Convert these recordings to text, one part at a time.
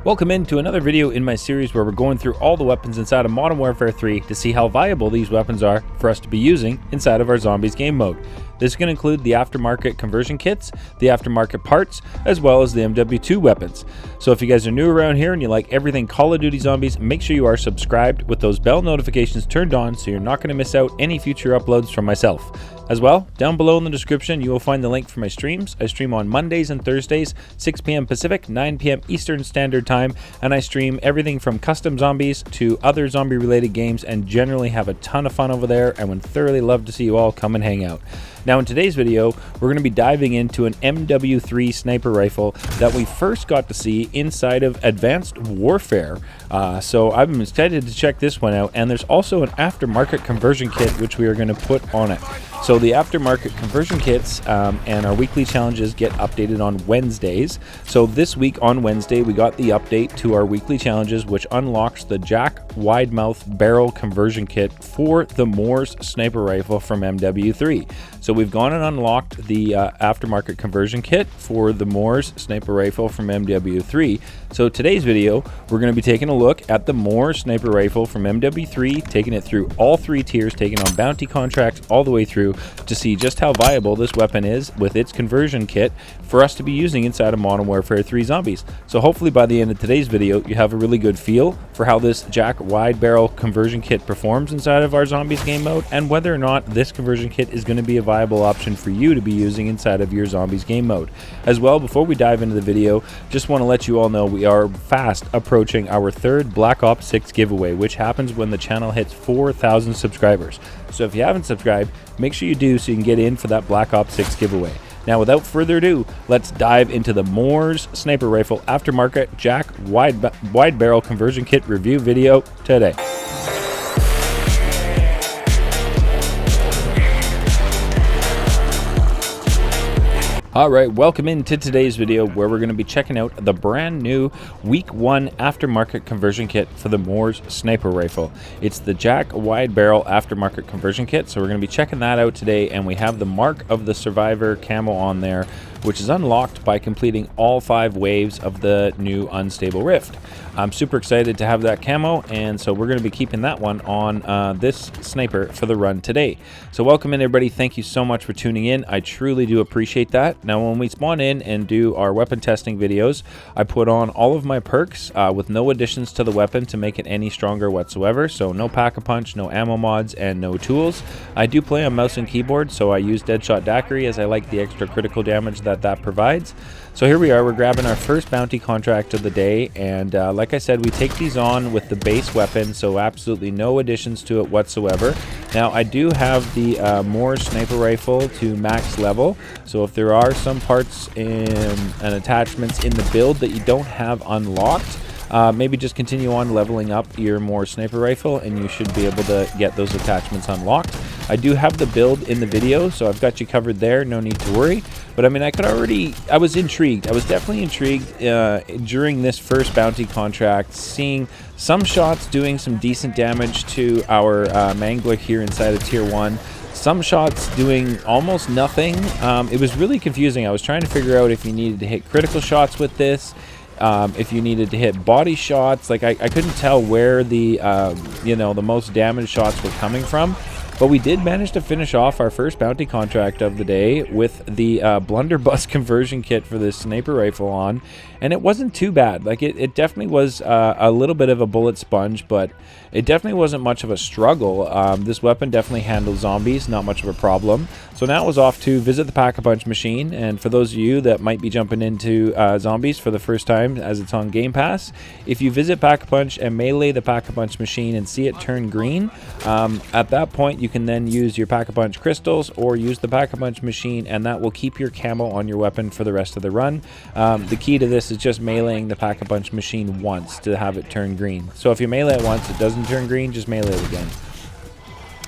Welcome into another video in my series where we're going through all the weapons inside of Modern Warfare 3 to see how viable these weapons are for us to be using inside of our Zombies game mode. This is going to include the aftermarket conversion kits, the aftermarket parts, as well as the MW2 weapons. So if you guys are new around here and you like everything Call of Duty Zombies, make sure you are subscribed with those bell notifications turned on so you're not going to miss out any future uploads from myself. As well, down below in the description, you will find the link for my streams. I stream on Mondays and Thursdays, 6 p.m. Pacific, 9 p.m. Eastern Standard Time, and I stream everything from custom zombies to other zombie-related games and generally have a ton of fun over there and would thoroughly love to see you all come and hang out. Now in today's video, we're going to be diving into an MW3 sniper rifle that we first got to see inside of Advanced Warfare. So I'm excited to check this one out, and there's also an aftermarket conversion kit which we are going to put on it. So the aftermarket conversion kits and our weekly challenges get updated on Wednesdays. So this week on Wednesday, we got the update to our weekly challenges, which unlocks the Jack Wide Mouth Barrel conversion kit for the Moores sniper rifle from MW3. So we've gone and unlocked the aftermarket conversion kit for the Moores sniper rifle from MW3. So today's video, we're going to be taking a look at the Moores sniper rifle from MW3, taking it through all three tiers, taking on bounty contracts all the way through to see just how viable this weapon is with its conversion kit for us to be using inside of Modern Warfare 3 Zombies. So hopefully by the end of today's video, you have a really good feel for how this Jack Wide Barrel conversion kit performs inside of our Zombies game mode and whether or not this conversion kit is going to be a viable option for you to be using inside of your Zombies game mode. As well, before we dive into the video, just want to let you all know we are fast approaching our third Black Ops 6 giveaway, which happens when the channel hits 4,000 subscribers. So if you haven't subscribed, make sure you do so you can get in for that Black Ops 6 giveaway. Now without further ado, let's dive into the Moores sniper rifle aftermarket Jack wide barrel conversion kit review video today. Alright, welcome into today's video where we're going to be checking out the brand new Week 1 aftermarket conversion kit for the Moores sniper rifle. It's the Jack Wide Barrel aftermarket conversion kit, so we're going to be checking that out today, and we have the Mark of the Survivor camo on there, which is unlocked by completing all 5 waves of the new Unstable Rift. I'm super excited to have that camo, and so we're going to be keeping that one on this sniper for the run today. So welcome in everybody, thank you so much for tuning in, I truly do appreciate that. Now when we spawn in and do our weapon testing videos, I put on all of my perks with no additions to the weapon to make it any stronger whatsoever, so no pack-a-punch, no ammo mods, and no tools. I do play on mouse and keyboard, so I use Deadshot Daiquiri as I like the extra critical damage that provides. So here we are, we're grabbing our first bounty contract of the day, and like I said, we take these on with the base weapon, so absolutely no additions to it whatsoever. Now I do have the Moores sniper rifle to max level, so if there are some parts and attachments in the build that you don't have unlocked, maybe just continue on leveling up your Moores sniper rifle and you should be able to get those attachments unlocked. I do have the build in the video, so I've got you covered there, no need to worry. But I mean, I was intrigued. I was definitely intrigued during this first bounty contract, seeing some shots doing some decent damage to our Mangler here inside of Tier 1. Some shots doing almost nothing. It was really confusing. I was trying to figure out if you needed to hit critical shots with this, if you needed to hit body shots. Like I couldn't tell where the the most damage shots were coming from. But we did manage to finish off our first bounty contract of the day with the blunderbuss conversion kit for this sniper rifle on, and it wasn't too bad. Like it definitely was a little bit of a bullet sponge, but it definitely wasn't much of a struggle. This weapon definitely handled zombies, not much of a problem. So now it was off to visit the Pack-a-Punch machine, and for those of you that might be jumping into zombies for the first time as it's on Game Pass, if you visit Pack-a-Punch and melee the Pack-a-Punch machine and see it turn green, at that point you can then use your Pack-a-Punch crystals or use the Pack-a-Punch machine, and that will keep your camo on your weapon for the rest of the run. The key to this is just meleeing the Pack-a-Punch machine once to have it turn green. So if you melee it once, it doesn't turn green, just melee it again.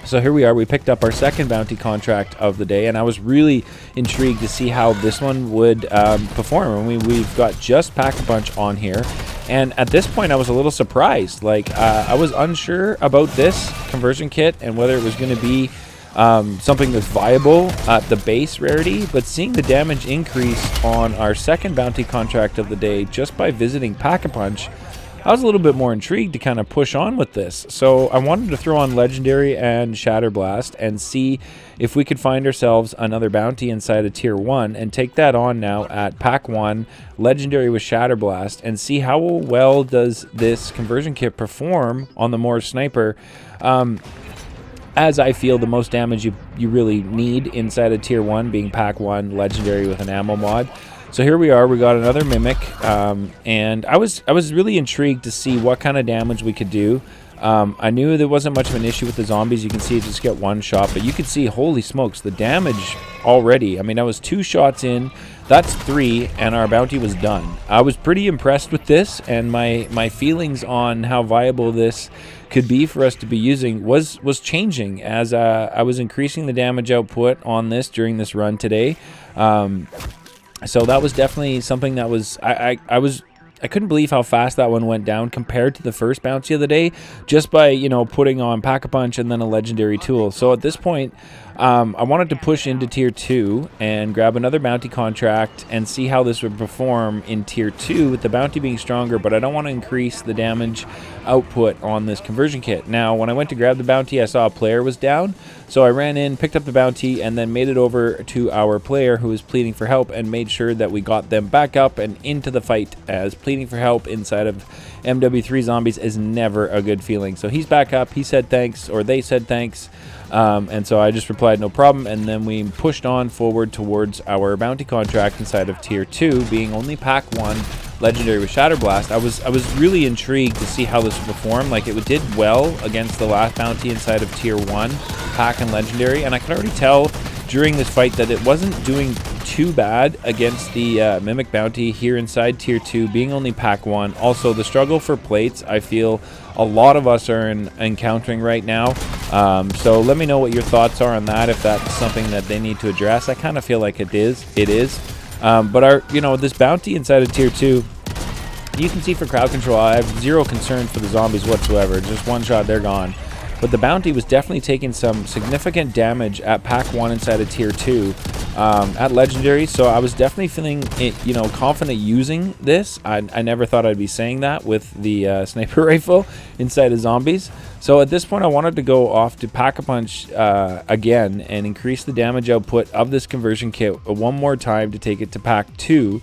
So here we are, we picked up our second bounty contract of the day, and I was really intrigued to see how this one would perform. I mean, we've got just Pack-a-Punch on here, and at this point I was a little surprised. Like I was unsure about this conversion kit and whether it was going to be something that's viable at the base rarity, but seeing the damage increase on our second bounty contract of the day just by visiting Pack-a-Punch, I was a little bit more intrigued to kind of push on with this. So I wanted to throw on Legendary and Shatterblast and see if we could find ourselves another bounty inside of Tier 1 and take that on now at Pack 1, Legendary with Shatterblast, and see how well does this conversion kit perform on the Moors Sniper. As I feel the most damage you really need inside of Tier 1 being Pack 1, Legendary with an ammo mod. So here we are, we got another Mimic, and I was really intrigued to see what kind of damage we could do. I knew there wasn't much of an issue with the zombies. You can see it just get one shot, but you could see, holy smokes, the damage already. I mean, I was 2 shots in, that's 3, and our bounty was done. I was pretty impressed with this, and my feelings on how viable this could be for us to be using was changing as I was increasing the damage output on this during this run today. So that was definitely something that was, I couldn't believe how fast that one went down compared to the first bounty of the day, just by, you know, putting on Pack-a-Punch and then a Legendary tool. So at this point, I wanted to push into Tier 2 and grab another bounty contract and see how this would perform in Tier 2 with the bounty being stronger, but I don't want to increase the damage output on this conversion kit. Now, when I went to grab the bounty, I saw a player was down, so I ran in, picked up the bounty, and then made it over to our player who was pleading for help and made sure that we got them back up and into the fight, as pleading for help inside of MW3 Zombies is never a good feeling. So he's back up, he said thanks, or they said thanks, and so I just replied no problem, and then we pushed on forward towards our bounty contract inside of Tier 2, being only Pack 1, Legendary with Shatterblast. I was really intrigued to see how this would perform. Like, it did well against the last bounty inside of Tier 1, Pack and Legendary, and I could already tell during this fight that it wasn't doing too bad against the Mimic bounty here inside Tier 2, being only Pack 1. Also, the struggle for plates, I feel a lot of us are encountering right now. So let me know what your thoughts are on that, if that's something that they need to address. I kind of feel like it is. But this bounty inside of Tier 2, you can see for crowd control, I have zero concern for the zombies whatsoever. Just one shot, they're gone. But the bounty was definitely taking some significant damage at Pack 1 inside of Tier 2 at Legendary. So I was definitely feeling, confident using this. I never thought I'd be saying that with the sniper rifle inside of Zombies. So at this point, I wanted to go off to Pack-a-Punch again and increase the damage output of this conversion kit one more time to take it to Pack 2.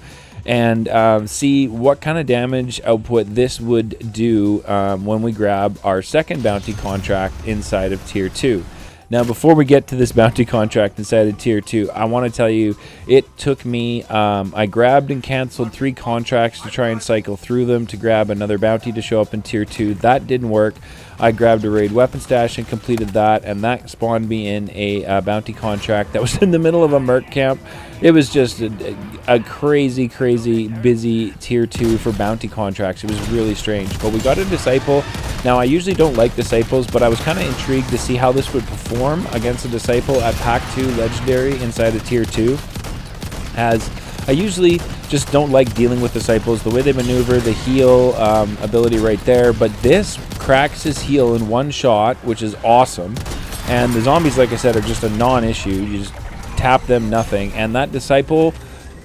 And see what kind of damage output this would do when we grab our second bounty contract inside of Tier 2. Now, before we get to this bounty contract inside of Tier 2, I want to tell you, it took me, I grabbed and canceled 3 contracts to try and cycle through them to grab another bounty to show up in Tier 2. That didn't work. I grabbed a raid weapon stash and completed that, and that spawned me in a bounty contract that was in the middle of a merc camp. It was just a crazy busy Tier 2 for bounty contracts. It was really strange. But we got a Disciple. Now, I usually don't like Disciples, but I was kind of intrigued to see how this would perform against a Disciple at Pack 2 Legendary inside of Tier 2. As I usually just don't like dealing with Disciples, the way they maneuver, the heal ability right there. But this cracks his heal in one shot, which is awesome. And the zombies, like I said, are just a non-issue. You just tap them, nothing. And that Disciple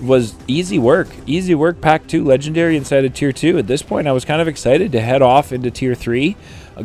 was easy work. Easy work, Pack 2 Legendary inside of Tier 2. At this point, I was kind of excited to head off into Tier 3.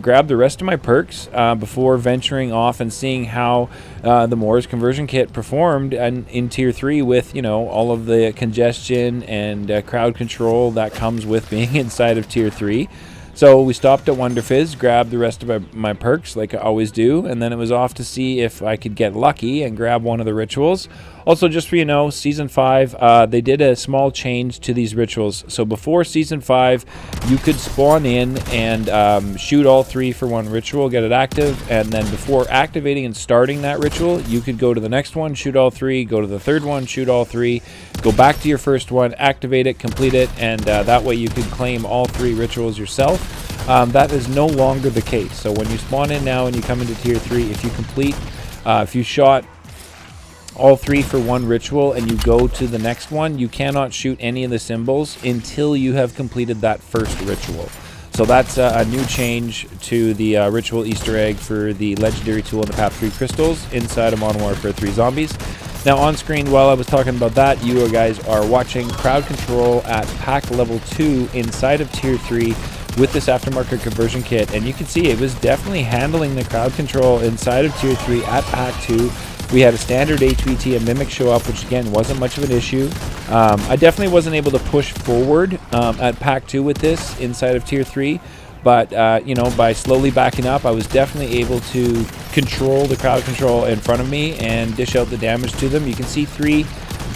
Grab the rest of my perks before venturing off and seeing how the Moors conversion kit performed in Tier 3 with, all of the congestion and crowd control that comes with being inside of Tier 3. So we stopped at Wonder Fizz, grabbed the rest of my perks like I always do, and then it was off to see if I could get lucky and grab one of the rituals. Also, just so Season 5, they did a small change to these rituals. So before Season 5, you could spawn in and shoot all 3 for one ritual, get it active, and then before activating and starting that ritual, you could go to the next one, shoot all 3, go to the third one, shoot all 3, go back to your first one, activate it, complete it, and that way you could claim all 3 rituals yourself. That is no longer the case. So when you spawn in now and you come into Tier 3, if you shot all 3 for one ritual and you go to the next one, you cannot shoot any of the symbols until you have completed that first ritual. So that's a new change to the ritual Easter egg for the legendary tool and the PAP3 crystals inside of Modern Warfare 3 Zombies. Now on screen, while I was talking about that, you guys are watching crowd control at pack level 2 inside of tier 3 with this aftermarket conversion kit, and you can see it was definitely handling the crowd control inside of tier 3 at pack 2. We had a standard HVT and Mimic show up, which again wasn't much of an issue. I definitely wasn't able to push forward at pack 2 with this inside of tier 3, but you know, by slowly backing up, I was definitely able to control the crowd control in front of me and dish out the damage to them. You can see three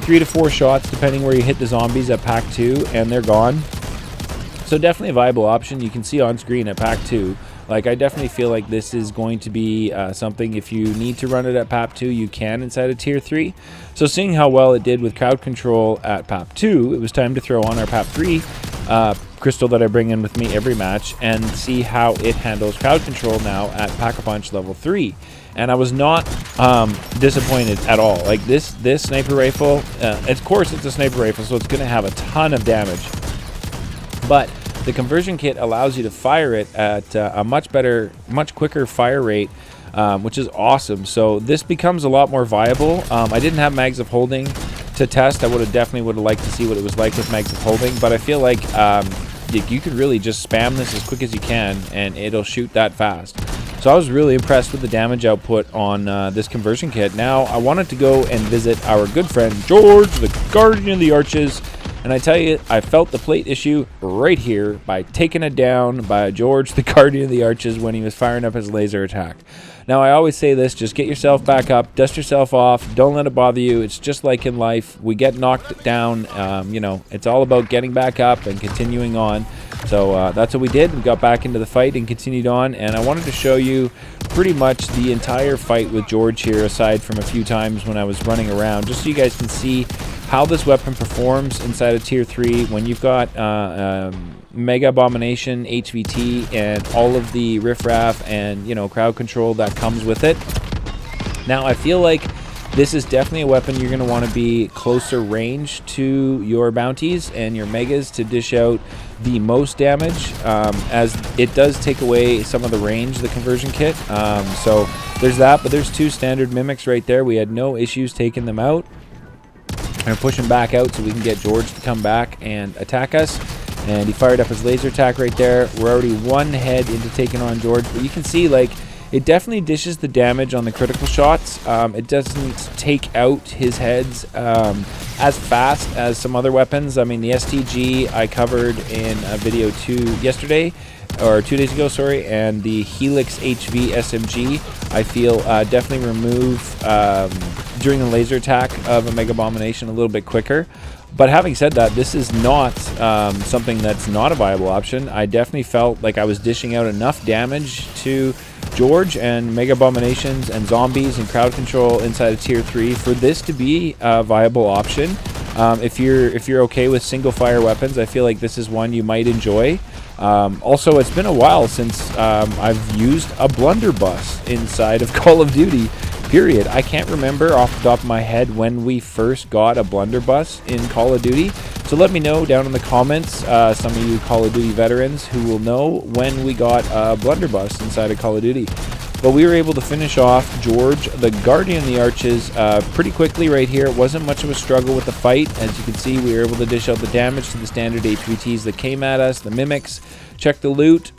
to four shots depending where you hit the zombies at pack 2, and they're gone. So definitely a viable option. You can see on screen at pack 2. Like, I definitely feel like this is going to be something, if you need to run it at PAP 2, you can inside of tier 3. So seeing how well it did with crowd control at PAP 2, it was time to throw on our PAP 3 crystal that I bring in with me every match and see how it handles crowd control now at Pack-a-Punch level 3. And I was not disappointed at all. Like, this sniper rifle, of course it's a sniper rifle, so it's going to have a ton of damage. But the conversion kit allows you to fire it at a much quicker fire rate, which is awesome. So this becomes a lot more viable. I didn't have mags of holding to test. I definitely would have liked to see what it was like with mags of holding, but I feel like you could really just spam this as quick as you can and it'll shoot that fast. So I was really impressed with the damage output on this conversion kit. Now I wanted to go and visit our good friend Zhorde, the Guardian of the Arches. And I tell you, I felt the plate issue right here by taking it down by Zhorde, the Guardian of the Arches, when he was firing up his laser attack. Now, I always say this, just get yourself back up, dust yourself off, don't let it bother you. It's just like in life. We get knocked down, you know, it's all about getting back up and continuing on. So that's what we did. We got back into the fight and continued on. And I wanted to show you pretty much the entire fight with Zhorde here, aside from a few times when I was running around, just so you guys can see how this weapon performs inside of tier 3 when you've got Mega Abomination, HVT, and all of the riffraff and, you know, crowd control that comes with it. Now, I feel like this is definitely a weapon you're going to want to be closer range to your bounties and your megas to dish out the most damage, as it does take away some of the range, the conversion kit. So there's that, but there's two standard mimics right there. We had no issues taking them out. And push him back out so we can get Zhorde to come back and attack us. And he fired up his laser attack right there. We're already one head into taking on Zhorde. But you can see, like, it definitely dishes the damage on the critical shots. It doesn't take out his heads as fast as some other weapons. I mean, the STG I covered in a video 2 days ago, sorry, and the Helix HV SMG, I feel definitely remove during the laser attack of a Mega Abomination a little bit quicker. But having said that, this is not something that's not a viable option. I definitely felt like I was dishing out enough damage to Zhorde and Mega Abominations and Zombies and crowd control inside of tier 3 for this to be a viable option. If you're okay with single fire weapons, I feel like this is one you might enjoy. Also, it's been a while since I've used a blunderbuss inside of Call of Duty, period. I can't remember off the top of my head when we first got a blunderbuss in Call of Duty. So let me know down in the comments, some of you Call of Duty veterans who will know when we got a blunderbuss inside of Call of Duty. But we were able to finish off Zhorde, the Guardian of the Arches, pretty quickly right here. It wasn't much of a struggle with the fight. As you can see, we were able to dish out the damage to the standard HVTs that came at us, the mimics. Check the loot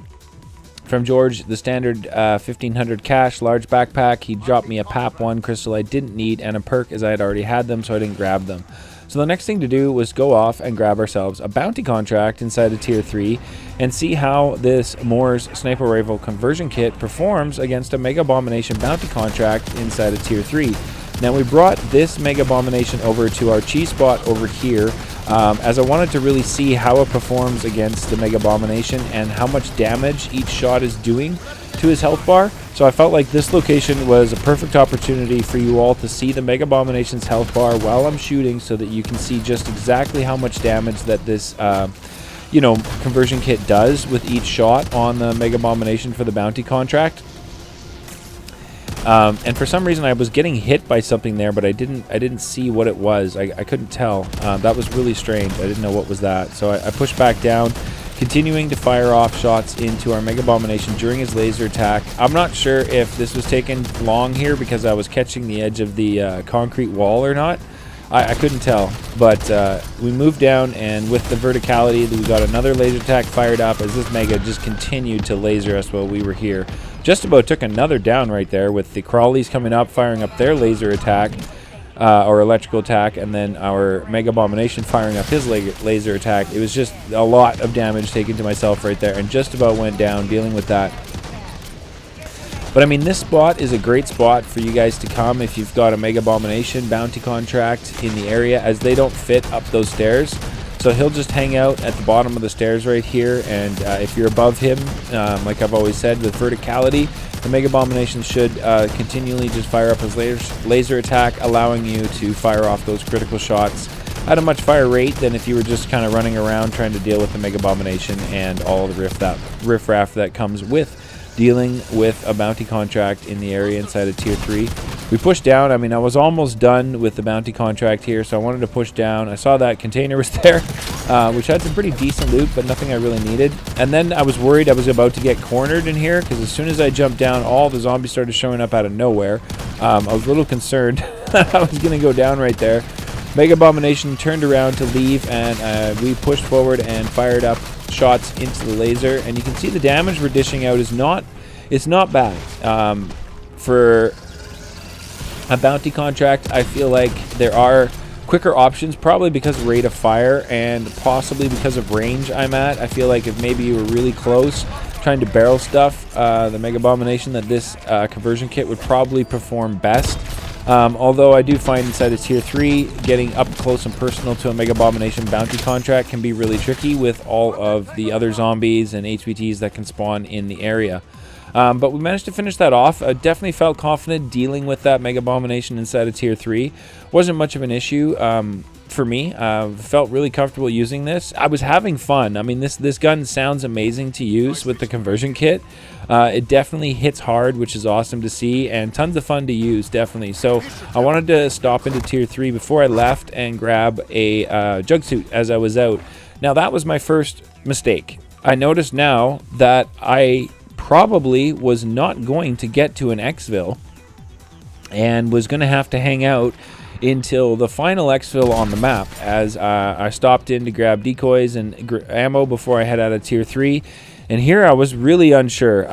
from Zhorde, the standard 1500 cash, large backpack. He dropped me a PAP 1 crystal I didn't need and a perk as I had already had them, so I didn't grab them. So the next thing to do was go off and grab ourselves a bounty contract inside of tier 3 and see how this Moore's sniper rifle conversion kit performs against a Mega Abomination bounty contract inside of tier 3. Now we brought this Mega Abomination over to our cheese spot over here as I wanted to really see how it performs against the Mega Abomination and how much damage each shot is doing to his health bar. So I felt like this location was a perfect opportunity for you all to see the Mega Abomination's health bar while I'm shooting, so that you can see just exactly how much damage that this you know, conversion kit does with each shot on the Mega Abomination for the bounty contract. And for some reason I was getting hit by something there, but I didn't see what it was. I couldn't tell. That was really strange. I didn't know what was that. So I pushed back down, continuing to fire off shots into our Mega Abomination during his laser attack. I'm not sure if this was taking long here because I was catching the edge of the concrete wall or not. I couldn't tell, but we moved down, and with the verticality, we got another laser attack fired up as this Mega just continued to laser us while we were here. Just about took another down right there with the crawlies coming up, firing up their laser attack, or electrical attack, and then our Mega Abomination firing up his laser attack. It was just a lot of damage taken to myself right there, and just about went down dealing with that. But I mean, this spot is a great spot for you guys to come if you've got a Mega Abomination bounty contract in the area, as they don't fit up those stairs. So he'll just hang out at the bottom of the stairs right here, and if you're above him, like I've always said, with verticality, the Mega Abomination should continually just fire up his laser attack, allowing you to fire off those critical shots at a much higher rate than if you were just kind of running around trying to deal with the Mega Abomination and all the riffraff that comes with dealing with a bounty contract in the area inside of tier 3. We pushed down. I mean, I was almost done with the bounty contract here, so I wanted to push down. I saw that container was there, which had some pretty decent loot, but nothing I really needed. And then I was worried I was about to get cornered in here, because as soon as I jumped down, all the zombies started showing up out of nowhere. I was a little concerned that I was going to go down right there. Mega Abomination turned around to leave, and we pushed forward and fired up shots into the laser, and you can see the damage we're dishing out is not bad. For a bounty contract, I feel like there are quicker options, probably because of rate of fire and possibly because of range I'm at. I feel like if maybe you were really close trying to barrel stuff the Mega Abomination, that this conversion kit would probably perform best. Although I do find inside of tier 3, getting up close and personal to a Mega Abomination bounty contract can be really tricky with all of the other zombies and HVTs that can spawn in the area. But we managed to finish that off. I definitely felt confident dealing with that Mega Abomination inside of tier 3. Wasn't much of an issue for me. Felt really comfortable using this. I was having fun. I mean, this gun sounds amazing to use with the conversion kit. It definitely hits hard, which is awesome to see, and tons of fun to use, definitely. So I wanted to stop into tier 3 before I left and grab a jug suit as I was out. Now, that was my first mistake. I noticed now that I probably was not going to get to an exfil and was going to have to hang out until the final exfil on the map, as I stopped in to grab decoys and ammo before I head out of tier 3. And here I was really unsure,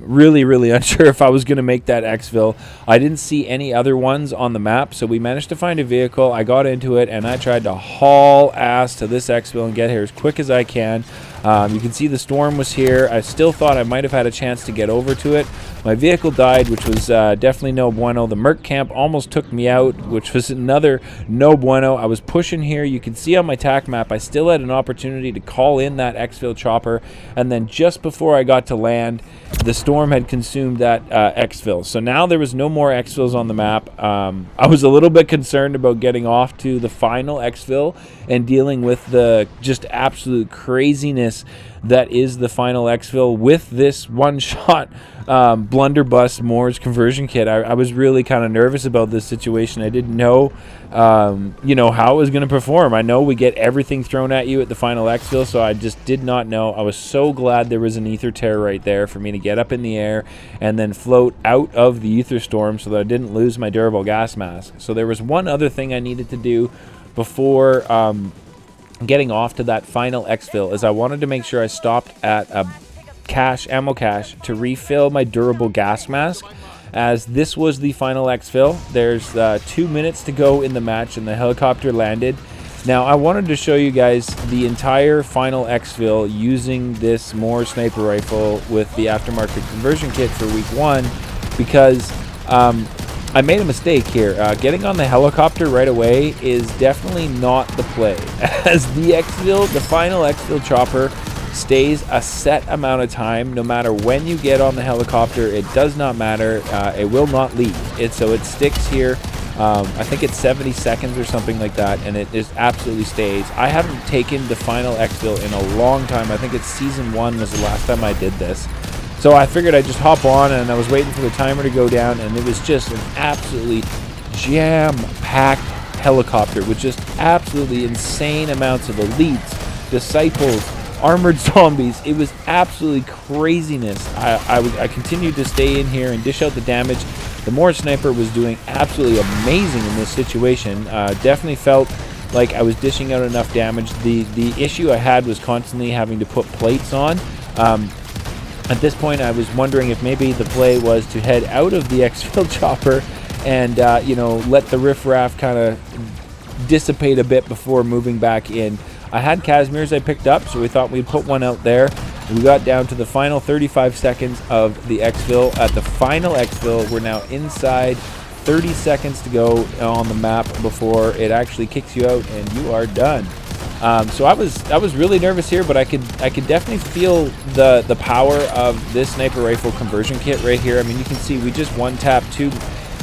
really unsure if I was going to make that exfil. I didn't see any other ones on the map, so we managed to find a vehicle. I got into it, and I tried to haul ass to this exfil and get here as quick as I can. You can see the storm was here. I still thought I might have had a chance to get over to it. My vehicle died, which was definitely no bueno. The Merc camp almost took me out, which was another no bueno. I was pushing here. You can see on my TAC map, I still had an opportunity to call in that exfil chopper, and then just before I got to land, the storm had consumed that exfil. So now there was no more exfils on the map. I was a little bit concerned about getting off to the final exfil and dealing with the just absolute craziness that is the final exfil with this one-shot blunderbuss Moore's conversion kit. I was really kind of nervous about this situation. I didn't know, how it was going to perform. I know we get everything thrown at you at the final exfil, so I just did not know. I was so glad there was an ether tear right there for me to get up in the air and then float out of the ether storm so that I didn't lose my durable gas mask. So there was one other thing I needed to do before getting off to that final exfil, is I wanted to make sure I stopped at a ammo cache to refill my durable gas mask, as this was the final exfil. There's 2 minutes to go in the match and the helicopter landed. Now I wanted to show you guys the entire final exfil using this Moore sniper rifle with the aftermarket conversion kit for week 1, because I made a mistake here. Getting on the helicopter right away is definitely not the play, as the final exfil chopper stays a set amount of time. No matter when you get on the helicopter, it does not matter. It will not leave. So it sticks here. I think it's 70 seconds or something like that, and it just absolutely stays. I haven't taken the final exfil in a long time. I think it's season 1 was the last time I did this. So I figured I'd just hop on, and I was waiting for the timer to go down, and it was just an absolutely jam-packed helicopter with just absolutely insane amounts of elites, disciples, armored zombies. It was absolutely craziness. I continued to stay in here and dish out the damage. The Moors sniper was doing absolutely amazing in this situation. Definitely felt like I was dishing out enough damage. The issue I had was constantly having to put plates on. At this point, I was wondering if maybe the play was to head out of the exfil chopper and you know, let the riffraff kind of dissipate a bit before moving back in. I had Casimir's I picked up, so we thought we'd put one out there. We got down to the final 35 seconds of the exfil. At the final exfil, we're now inside 30 seconds to go on the map before it actually kicks you out and you are done. So I was really nervous here, but I could definitely feel the power of this sniper rifle conversion kit right here. I mean, you can see we just one-tapped 2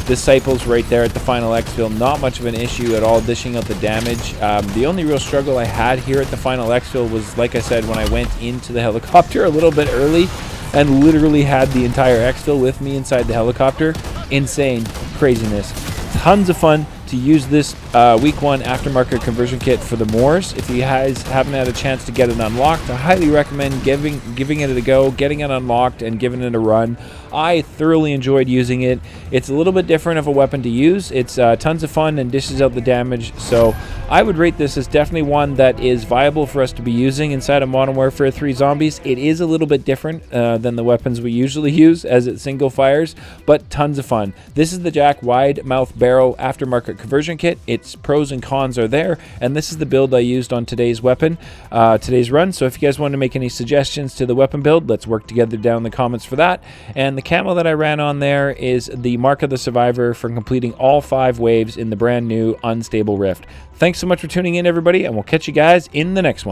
disciples right there at the final exfil. Not much of an issue at all dishing out the damage. The only real struggle I had here at the final exfil was, like I said, when I went into the helicopter a little bit early and literally had the entire exfil with me inside the helicopter. Insane craziness. Tons of fun to use this week 1 aftermarket conversion kit for the Moors. If you guys haven't had a chance to get it unlocked, I highly recommend giving it a go, getting it unlocked and giving it a run. I thoroughly enjoyed using it. It's a little bit different of a weapon to use. It's tons of fun and dishes out the damage, so I would rate this as definitely one that is viable for us to be using inside of Modern Warfare 3 Zombies. It is a little bit different than the weapons we usually use, as it single fires, but tons of fun. This is the Jack Wide Mouth Barrel aftermarket conversion kit. Its pros and cons are there, and this is the build I used on today's weapon, today's run. So if you guys want to make any suggestions to the weapon build, let's work together down in the comments for that. And the camo that I ran on there is the Mark of the Survivor for completing all 5 waves in the brand new Unstable Rift. Thanks so much for tuning in, everybody, and we'll catch you guys in the next one.